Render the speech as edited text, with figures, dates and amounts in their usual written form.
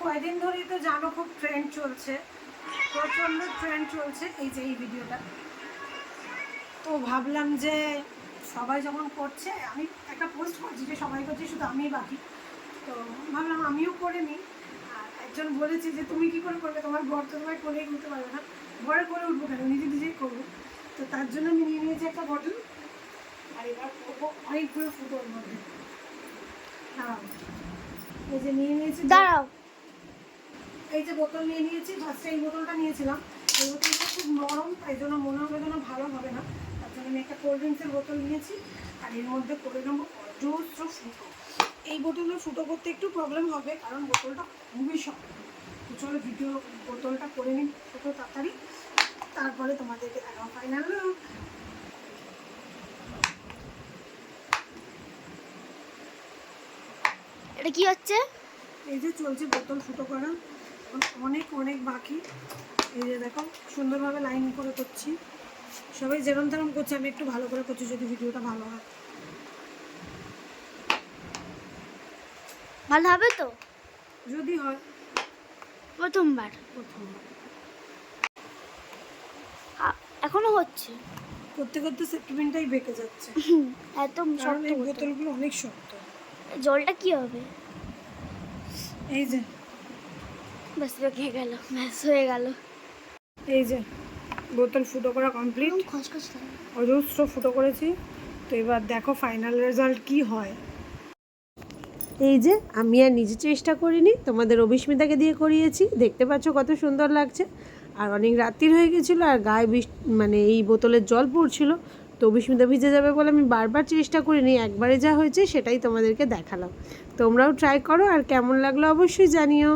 কয়েকদিন ধরেই তো জানো খুব ট্রেন্ড চলছে, প্রচণ্ড ট্রেন্ড চলছে এই যে এই ভিডিওটা। তো ভাবলাম যে সবাই যখন করছে, আমি একটা পোস্ট করছি যে সবাই করছে শুধু আমিই বাকি, তো ভাবলাম আমিও করে নিই। আর একজন বলেছে যে তুমি কী করে করবে, তোমার বর তো তোমায় করেই করতে পারবে না। ঘরে করে উঠবো কেন, নিজে নিজেই করবো। তো তার জন্য আমি নিয়ে নিয়েছি একটা বটল, আর এবার করবো অনেকগুলো ফুটোর মধ্যে। হ্যাঁ, এই যে নিয়ে নিয়েছি, দাঁড়াও, এই যে বোতল নিয়ে নিয়েছি। ফার্স্টে এই বোতলটা নিয়েছিলাম, এই বোতলটা খুব নরম, তাই জন্য মনে হবে যেন ভালো হবে না। তার জন্য আমি একটা কোল্ড ড্রিঙ্কসের বোতল নিয়েছি, আর এর মধ্যে করে নেবো অজস্র ফুটো। এই বোতলে ফুটো করতে একটু প্রবলেম হবে, কারণ বোতলটা খুবই শক্ত। তো চলো ভিডিও বোতলটা করে নিই ফুটো তাড়াতাড়ি, তারপরে তোমাদেরকে দেখাও ফাইনাল লুক। এটা কি হচ্ছে? এই যে চলছে বোতল ফুটো করা, অনেক অনেক বাকি। এই যে দেখো সুন্দরভাবে লাইন করে করছি, সবাই যেরম তেরম করছে, আমি একটু ভালো করে করছি যদি ভিডিওটা ভালো হয়। ভালো হবে তো? যদি হয় প্রথমবার। প্রথমবার। এখনো হচ্ছে, করতে করতে সেপ্টিমেন্টটাই বেঁকে যাচ্ছে, একদম কারণ শক্ত এই বোতল। বোতলগুলো অনেক শক্ত। জলটা কি হবে? এই যে ব্যাস বেঁকে গেল, ব্যাস হয়ে গেল। এই যে বোতল ফুটো করা কমপ্লিট, খসখস অজস্র ফুটো করেছি। তো এবার দেখো ফাইনাল রেজাল্ট কি হয়। এই যে আমি আর নিজে চেষ্টা করিনি, তোমাদের অভিস্মিতাকে দিয়ে করিয়েছি। দেখতে পাচ্ছ কত সুন্দর লাগছে। আর অনেক রাত্রির হয়ে গেছিলো, আর গায়ে মানে এই বোতলের জল পড়ছিল, তো অভিস্মিতা ভিজে যাবে বলে আমি বারবার চেষ্টা করিনি, একবারে যা হয়েছে সেটাই তোমাদেরকে দেখালাম। তোমরাও ট্রাই করো, আর কেমন লাগলো অবশ্যই জানিও।